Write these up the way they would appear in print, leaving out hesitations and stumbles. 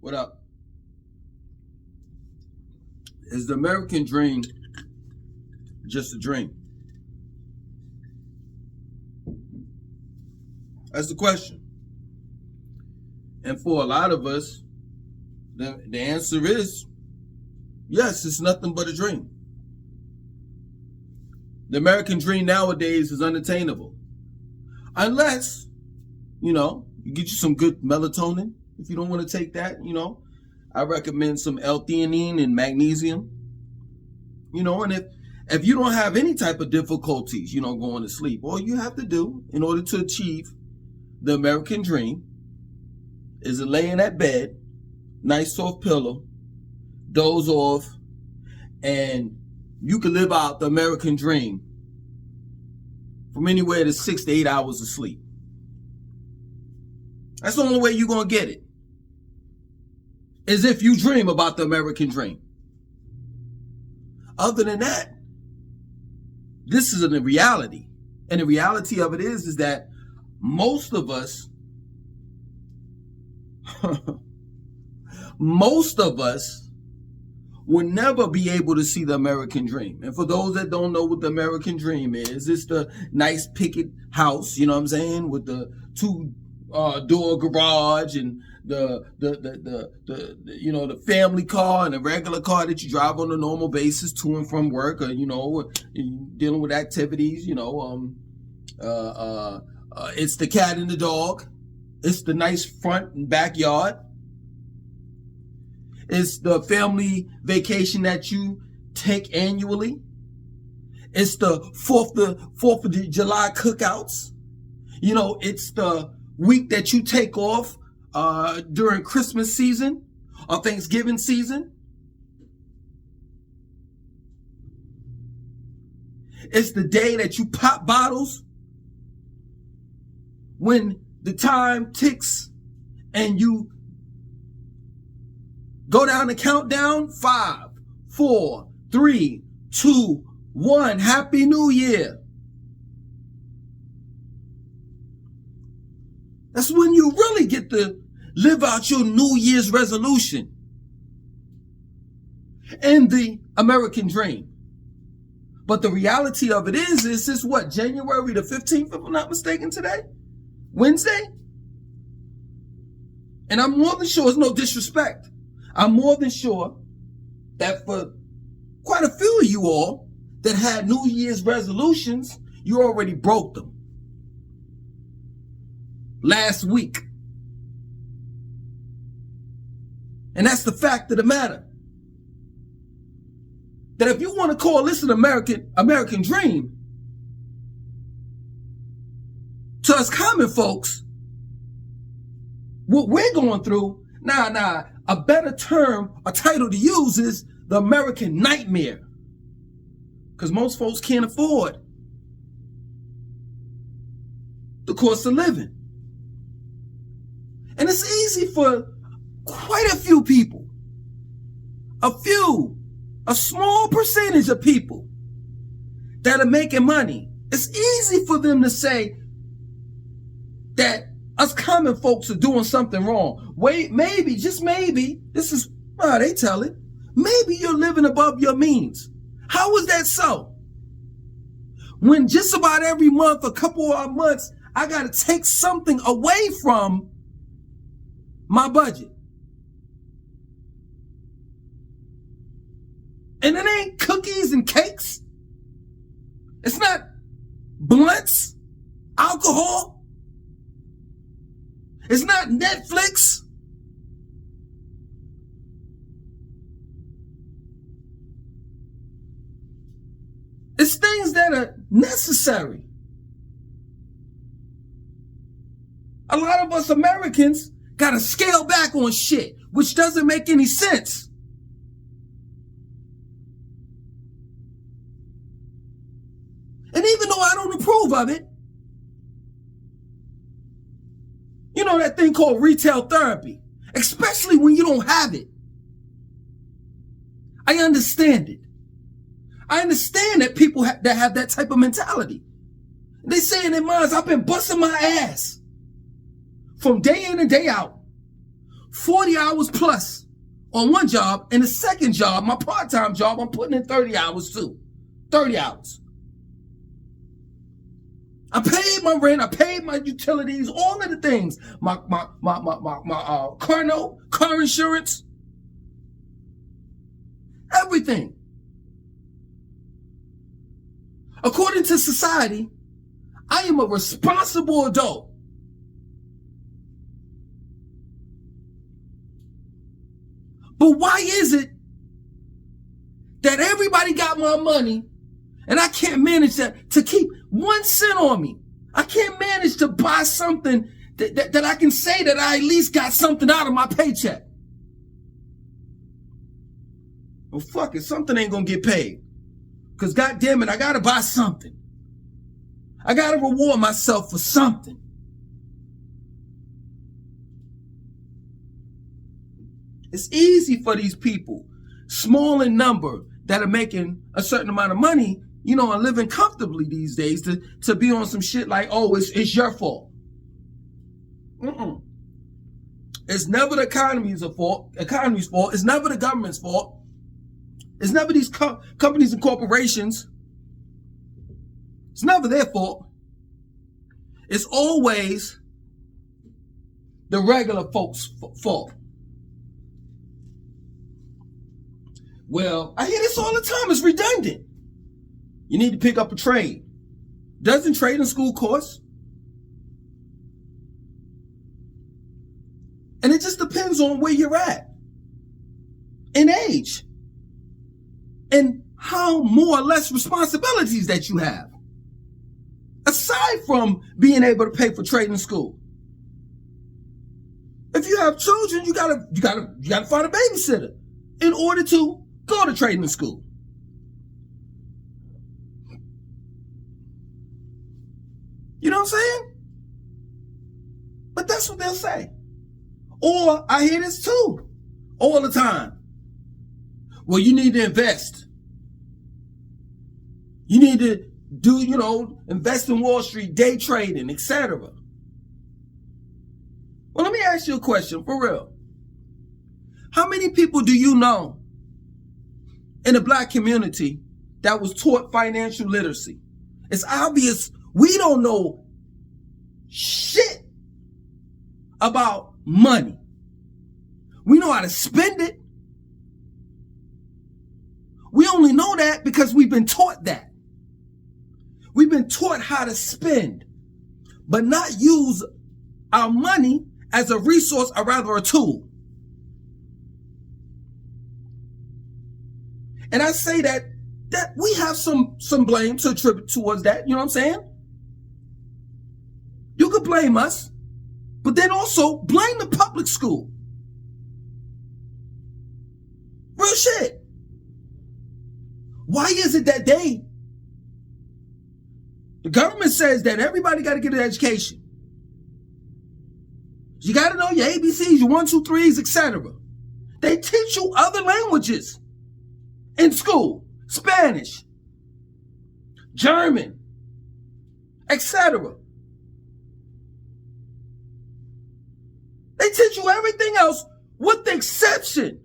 What up? Is the American dream just a dream? That's the question. And for a lot of us, the answer is yes, it's nothing but a dream. The American dream nowadays is unattainable. Unless, you get you some good melatonin. If you don't want to take that, I recommend some L-theanine and magnesium. And if you don't have any type of difficulties, going to sleep, all you have to do in order to achieve the American dream is to lay in that bed, nice soft pillow, doze off, and you can live out the American dream from anywhere to 6 to 8 hours of sleep. That's the only way you're going to get it. Is if you dream about the American dream. Other than that, this is a reality. And the reality of it is that most of us will never be able to see the American dream. And for those that don't know what the American dream is, it's the nice picket house, with the two-door garage and the family car and the regular car that you drive on a normal basis to and from work, or dealing with activities. It's the cat and the dog. It's the nice front and backyard. It's the family vacation that you take annually. It's the 4th of July cookouts. It's the week that you take off during Christmas season or Thanksgiving season. It's the day that you pop bottles when the time ticks and you go down the countdown. 5, 4, 3, 2, 1. Happy New Year. That's when you really get to live out your New Year's resolution and the American dream. But the reality of it is what, January the 15th, if I'm not mistaken, today? Wednesday? And I'm more than sure, it's no disrespect, I'm more than sure that for quite a few of you all that had New Year's resolutions, you already broke them last week. And that's the fact of the matter. That if you want to call this an American dream, to us common folks, what we're going through, a better term, a title to use is the American nightmare. Because most folks can't afford the cost of living. And it's easy for quite a few people, a small percentage of people that are making money. It's easy for them to say that us common folks are doing something wrong. Wait, maybe, just maybe, this is how they tell it, maybe you're living above your means. How is that so? When just about every month, a couple of months, I got to take something away from my budget. And it ain't cookies and cakes. It's not blunts, alcohol. It's not Netflix. It's things that are necessary. A lot of us Americans got to scale back on shit, which doesn't make any sense. And even though I don't approve of it, you know that thing called retail therapy, especially when you don't have it. I understand it. I understand that people that have that type of mentality. They say in their minds, I've been busting my ass from day in and day out, 40 hours plus on one job, and the second job, my part-time job, I'm putting in 30 hours too. 30 hours. I paid my rent, I paid my utilities, all of the things. My car note, car insurance, everything. According to society, I am a responsible adult. But why is it that everybody got my money and I can't manage to keep 1 cent on me? I can't manage to buy something that I can say that I at least got something out of my paycheck. Well, fuck it, something ain't gonna get paid. Because goddamn it, I gotta buy something. I gotta reward myself for something. It's easy for these people, small in number, that are making a certain amount of money, you know, and living comfortably these days, to be on some shit like, oh, it's your fault. It's never the economy's fault. It's never the government's fault. It's never these companies and corporations. It's never their fault. It's always the regular folks' fault. Well, I hear this all the time. It's redundant. You need to pick up a trade. Doesn't trading school cost? And it just depends on where you're at in age and how more or less responsibilities that you have. Aside from being able to pay for trading school. If you have children, you gotta find a babysitter in order to go to trading school. You know what I'm saying? But that's what they'll say. Or I hear this too, all the time. Well, you need to invest. You need to do, invest in Wall Street, day trading, etc. Well, let me ask you a question, for real. How many people do you know in the black community that was taught financial literacy? It's obvious we don't know shit about money. We know how to spend it. We only know that because we've been taught that. We've been taught how to spend, but not use our money as a resource or rather a tool. And I say that we have some blame to attribute towards that. You know what I'm saying? You could blame us, but then also blame the public school. Real shit. Why is it that the government says that everybody got to get an education? You got to know your ABCs, your 1, 2, 3s, etc. They teach you other languages in school. Spanish, German, etc. They teach you everything else with the exception.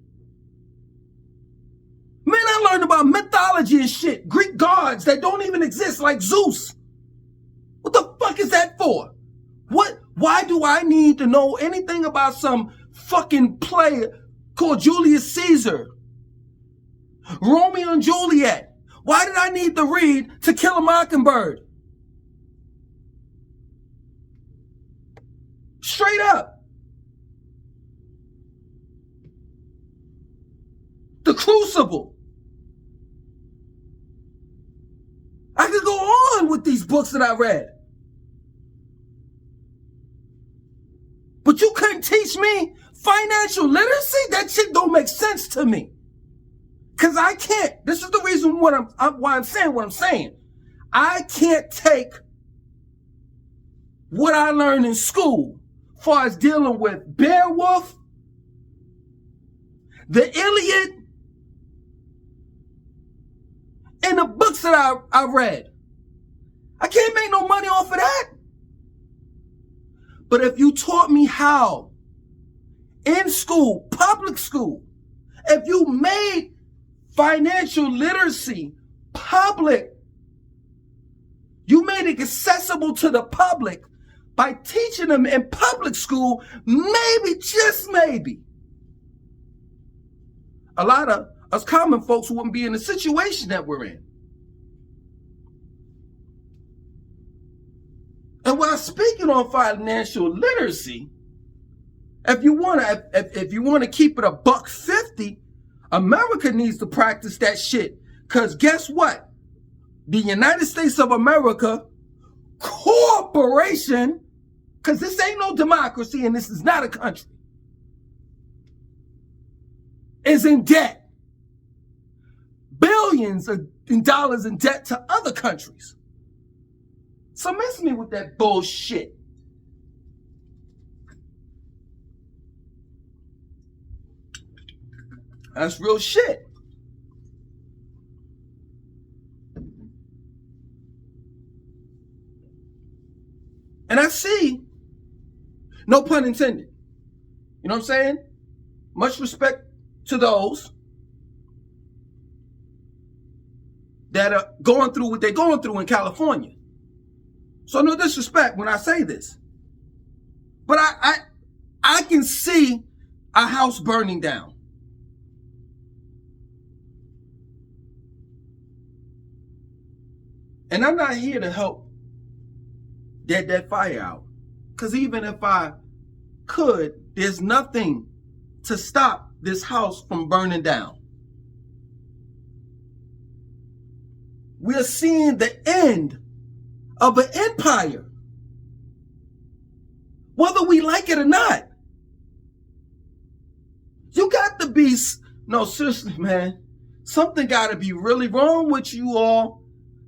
Man, I learned about mythology and shit. Greek gods that don't even exist, like Zeus. What the fuck is that for? Why do I need to know anything about some fucking play called Julius Caesar? Romeo and Juliet. Why did I need to read To Kill a Mockingbird? Straight up. The Crucible. I could go on with these books that I read. But you couldn't teach me financial literacy? That shit don't make sense to me. Because I can't. This is the reason why I'm saying what I'm saying. I can't take what I learned in school as far as dealing with Beowulf, the Iliad, and the books that I read. I can't make no money off of that. But if you taught me how in school, public school, if you made financial literacy public, you made it accessible to the public by teaching them in public school, maybe, just maybe, a lot of us common folks wouldn't be in the situation that we're in. And while speaking on financial literacy, if you want to keep it $1.50, America needs to practice that shit. Because guess what? The United States of America corporation, because this ain't no democracy and this is not a country, is in debt. Billions of dollars in debt to other countries. So miss me with that bullshit. That's real shit. And I see, no pun intended, you know what I'm saying? Much respect to those that are going through what they're going through in California. So no disrespect when I say this. But I can see a house burning down. And I'm not here to help get that fire out. Because even if I could, there's nothing to stop this house from burning down. We're seeing the end of an empire, whether we like it or not. You got to be, no, seriously, man, something got to be really wrong with you all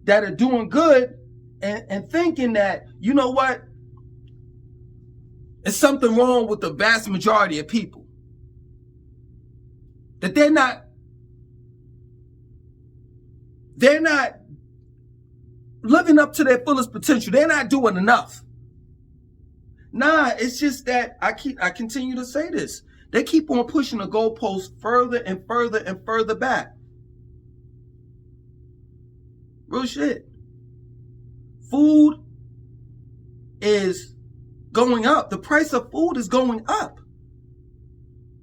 that are doing good and thinking that, you know what, there's something wrong with the vast majority of people. That they're not living up to their fullest potential. They're not doing enough. Nah, it's just that I continue to say this. They keep on pushing the goalposts further and further and further back. Real shit. Food is going up. The price of food is going up.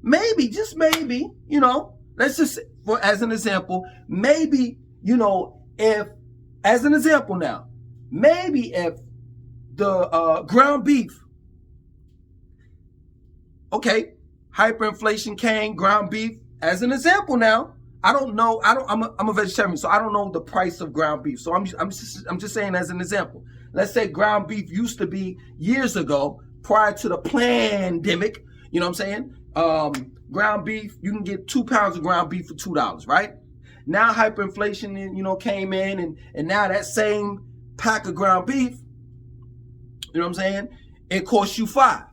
Maybe, just maybe, you know, let's just, as an example, maybe, you know, if, as an example now, maybe if the ground beef, okay, hyperinflation came, ground beef, as an example now, I don't know, I'm a vegetarian, so I don't know the price of ground beef. So I'm just saying as an example. Let's say ground beef used to be years ago, prior to the pandemic, you know what I'm saying? Ground beef, you can get 2 pounds of ground beef for $2, right? Now hyperinflation, you know, came in and now that same pack of ground beef, you know what I'm saying? It costs you $5.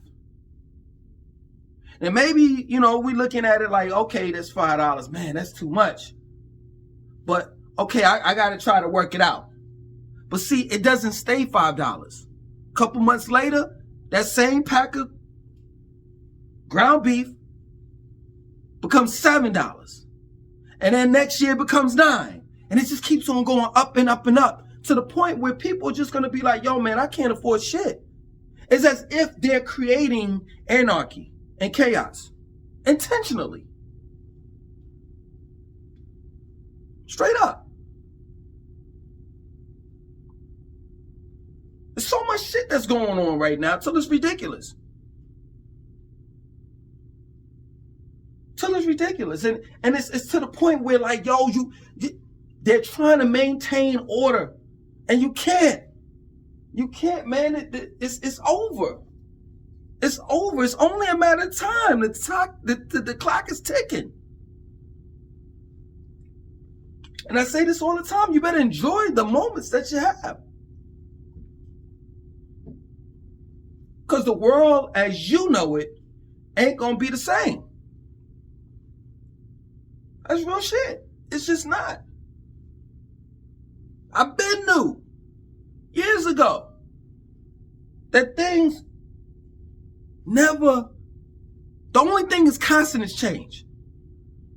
And maybe, you know, we're looking at it like, okay, that's $5. Man, that's too much. But, okay, I got to try to work it out. But see, it doesn't stay $5. A couple months later, that same pack of ground beef becomes $7. And then next year it becomes $9. And it just keeps on going up and up and up to the point where people are just going to be like, yo, man, I can't afford shit. It's as if they're creating anarchy and chaos intentionally. Straight up. There's so much shit that's going on right now till it's ridiculous. Till it's ridiculous. And it's to the point where like, yo, they're trying to maintain order. And you can't. You can't, man. It's over. It's over. It's only a matter of time. The clock is ticking. And I say this all the time. You better enjoy the moments that you have. Because the world as you know it ain't going to be the same. That's real shit. It's just not. I've been knew years ago that things never The only thing is constant is change.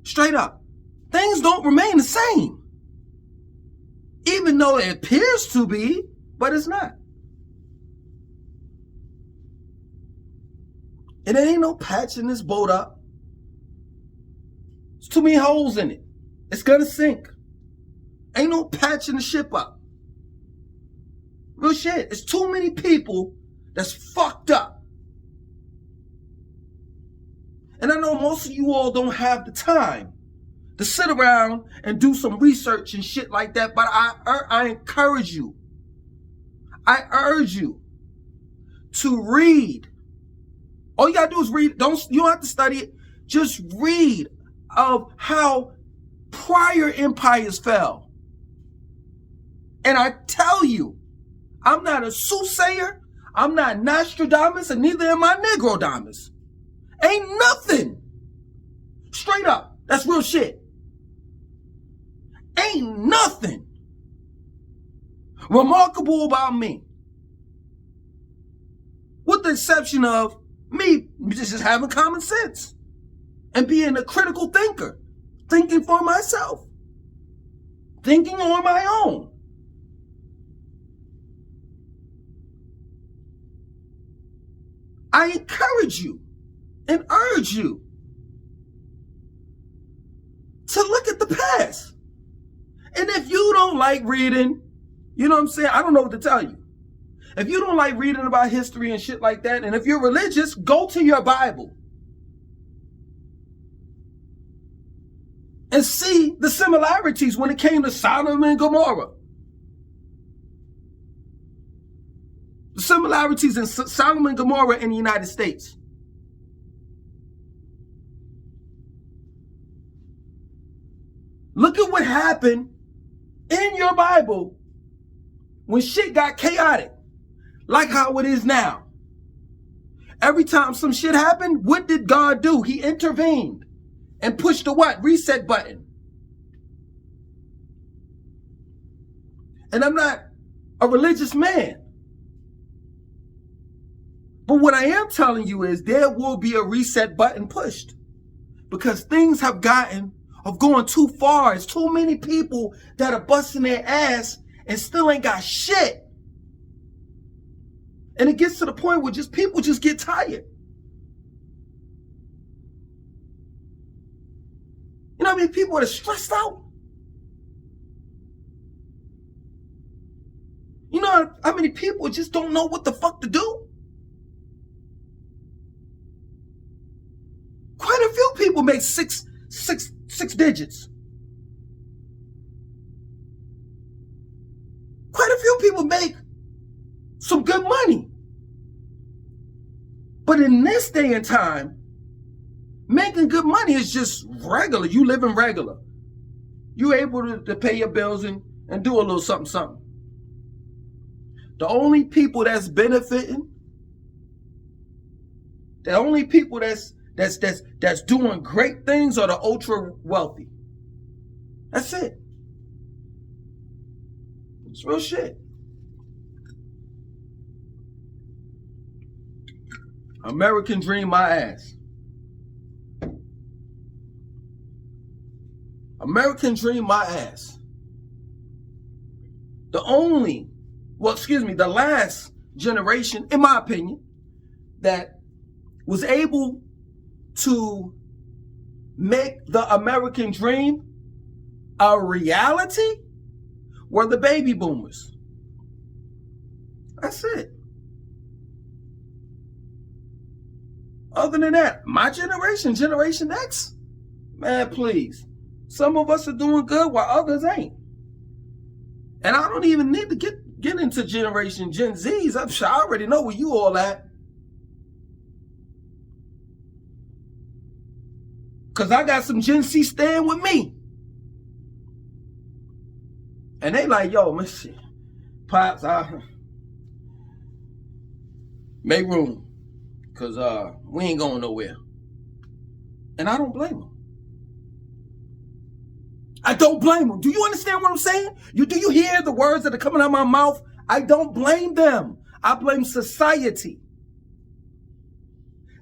Straight up. Things don't remain the same. Even though it appears to be, but it's not. And there ain't no patching this boat up. There's too many holes in it. It's gonna sink. Ain't no patching the ship up. Real shit. It's too many people that's fucked up. And I know most of you all don't have the time to sit around and do some research and shit like that, but I encourage you. I urge you to read. All you gotta do is read. You don't have to study it. Just read of how prior empires fell. And I tell you, I'm not a soothsayer. I'm not Nostradamus, and neither am I Negrodamus. Ain't nothing. Straight up. That's real shit. Ain't nothing remarkable about me. With the exception of me just having common sense and being a critical thinker, thinking for myself, thinking on my own. I encourage you and urge you to look at the past. And if you don't like reading, you know what I'm saying? I don't know what to tell you. If you don't like reading about history and shit like that, and if you're religious, go to your Bible and see the similarities when it came to Sodom and Gomorrah. The similarities in Sodom and Gomorrah in the United States. Look at what happened in your Bible when shit got chaotic, like how it is now. Every time some shit happened, what did God do? He intervened and pushed the what? Reset button. And I'm not a religious man. But what I am telling you is there will be a reset button pushed because things have gone too far. It's too many people that are busting their ass and still ain't got shit. And it gets to the point where people just get tired. You know how many people are stressed out? You know how many people just don't know what the fuck to do? Quite a few people make six digits. Quite a few people make some good money. But in this day and time, making good money is just regular. You living regular. You able to pay your bills and do a little something. The only people that's benefiting, the only people that's doing great things are the ultra wealthy. That's it. It's real shit. American dream my ass. American dream my ass. The last generation, in my opinion, that was able to make the American dream a reality were the baby boomers. That's it. Other than that, my generation, Generation X, man, please. Some of us are doing good while others ain't. And I don't even need to get into Generation Gen Zs. I'm sure I already know where you all at. Because I got some Gen Z staying with me. And they like, yo, man, shit. Pops, make room. Because we ain't going nowhere. And I don't blame them. I don't blame them. Do you understand what I'm saying? Do you hear the words that are coming out of my mouth? I don't blame them. I blame society.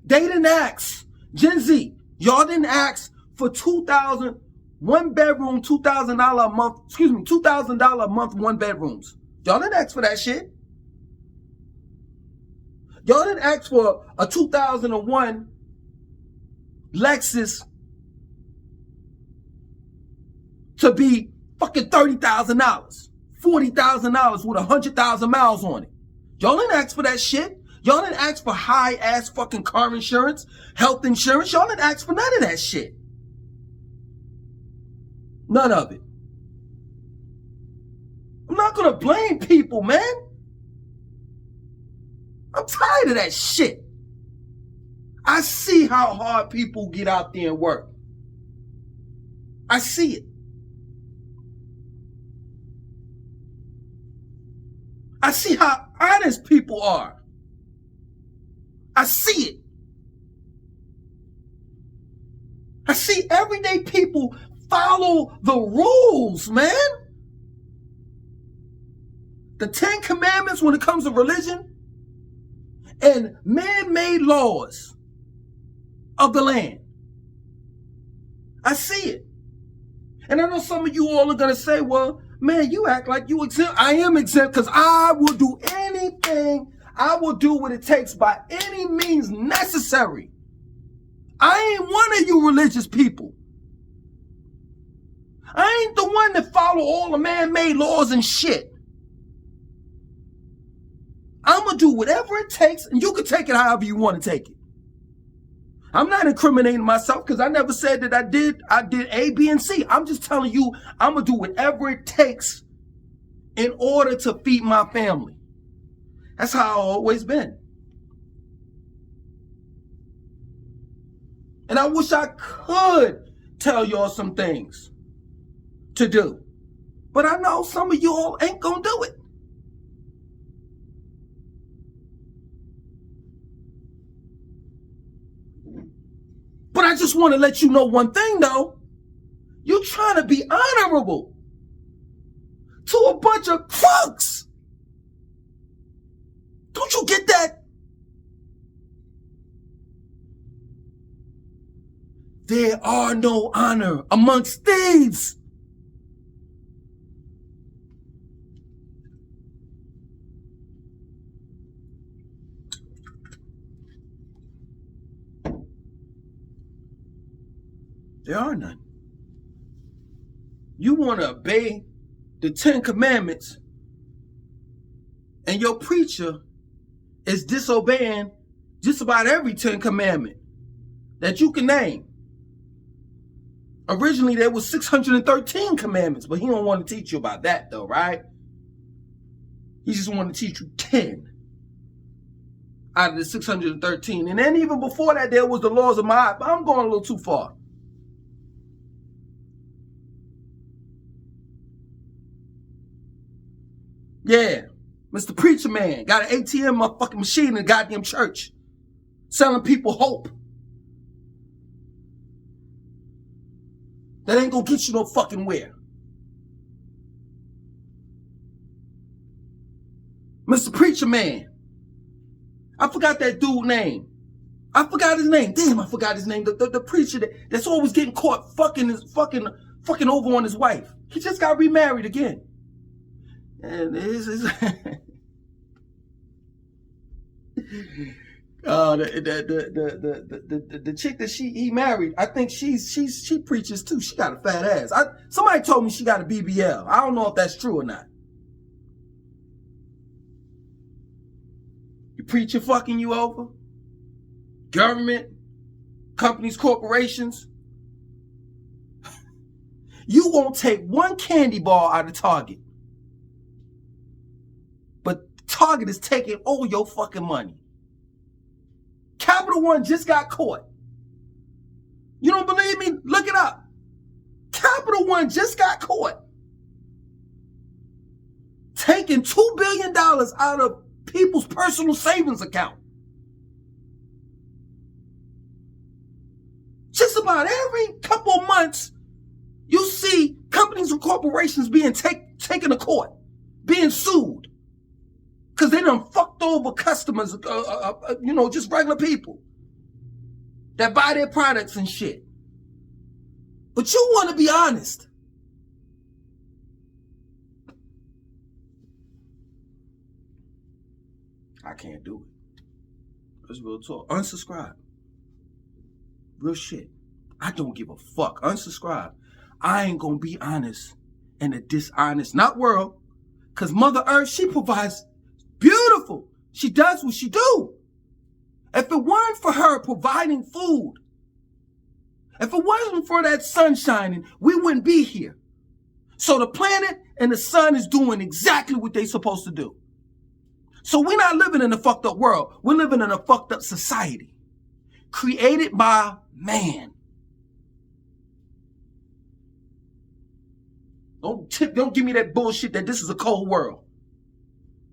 They didn't ask Gen Z, y'all didn't ask for $2,000, one bedroom, $2,000 a month, $2,000 a month, one bedrooms. Y'all didn't ask for that shit. Y'all didn't ask for a 2001 Lexus to be fucking $30,000, $40,000 with 100,000 miles on it. Y'all didn't ask for that shit. Y'all didn't ask for high ass fucking car insurance, health insurance. Y'all didn't ask for none of that shit. None of it. I'm not gonna blame people, man. I'm tired of that shit. I see how hard people get out there and work. I see it. I see how honest people are. I see it. I see everyday people follow the rules, man. The 10 Commandments when it comes to religion and man-made laws of the land. I see it. And I know some of you all are going to say, well, man, you act like you exempt. I am exempt because I will do anything. I will do what it takes by any means necessary. I ain't one of you religious people. I ain't the one that follow all the man-made laws and shit. I'm going to do whatever it takes, and you can take it however you want to take it. I'm not incriminating myself because I never said that I did A, B, and C. I'm just telling you I'm going to do whatever it takes in order to feed my family. That's how I've always been. And I wish I could tell y'all some things to do. But I know some of y'all ain't going to do it. But I just want to let you know one thing, though. You're trying to be honorable to a bunch of crooks. Don't you get that? There are no honor amongst thieves. There are none. You want to obey the 10 Commandments, and your preacher is disobeying just about every 10 Commandment that you can name. Originally, there was 613 commandments, but he don't want to teach you about that, though, right? He just want to teach you 10 out of the 613. And then even before that, there was the laws of my, but I'm going a little too far. Yeah, Mr. Preacher Man got an ATM motherfucking machine in the goddamn church, selling people hope. That ain't gonna get you no fucking where. Mr. Preacher Man. I forgot that dude's name. I forgot his name. Damn, I forgot his name. The preacher that's always getting caught fucking over on his wife. He just got remarried again. And the chick that he married, I think she preaches too. She got a fat ass. Somebody told me she got a BBL. I don't know if that's true or not. You preacher fucking you over? Government, companies, corporations. You won't take one candy bar out of Target. But Target is taking all your fucking money. Capital One just got caught. You don't believe me? Look it up. Capital One just got caught taking $2 billion out of people's personal savings account. Just about every couple of months, you see companies and corporations being taken to court, being sued. Because they done fucked over customers, just regular people. that buy their products and shit. But you want to be honest. I can't do it. That's real talk. Unsubscribe. Real shit. I don't give a fuck. Unsubscribe. I ain't gonna be honest in a dishonest, not world, because Mother Earth, she provides beautiful. She does what she do. If it weren't for her providing food, if it wasn't for that sun shining, we wouldn't be here. So the planet and the sun is doing exactly what they're supposed to do. So we're not living in a fucked up world. We're living in a fucked up society created by man. Don't give me that bullshit that this is a cold world.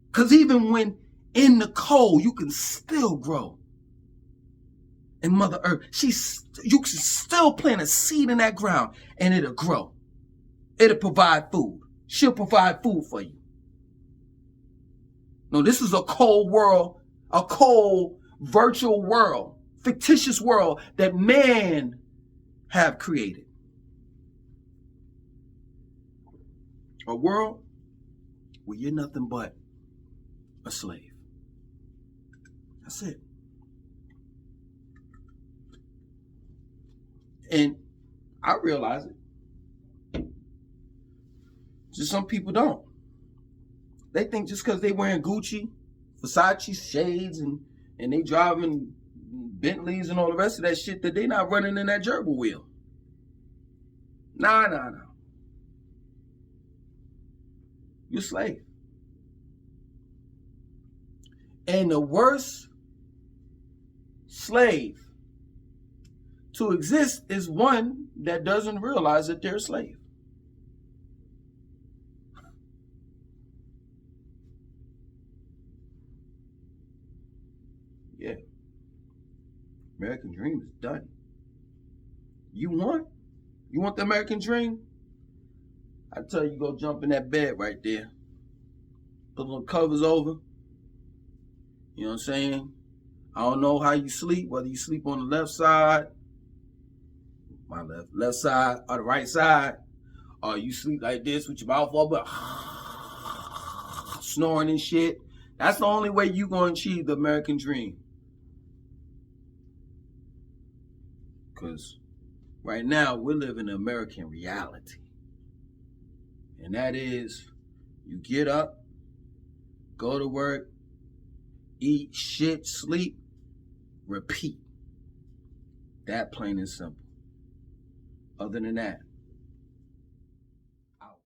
Because even when in the cold, you can still grow. And Mother Earth, you can still plant a seed in that ground and it'll grow. It'll provide food. She'll provide food for you. No, this is a cold world, a cold virtual world, fictitious world that man have created. A world where you're nothing but a slave. That's it. And I realize it. Just some people don't. They think just because they wearing Gucci, Versace shades, and they driving Bentleys and all the rest of that shit, that they not running in that gerbil wheel. Nah. You're a slave. And the worst slave to exist is one that doesn't realize that they're a slave. Yeah. American dream is done. You want the American dream? I tell you, go jump in that bed right there. Put little covers over. You know what I'm saying? I don't know how you sleep, whether you sleep on the left side, my left side, or the right side, or you sleep like this with your mouth open, snoring and shit. That's the only way you're going to achieve the American dream. Because right now, we're living in American reality. And that is, you get up, go to work, eat, shit, sleep, repeat. That plain and simple. Other than that,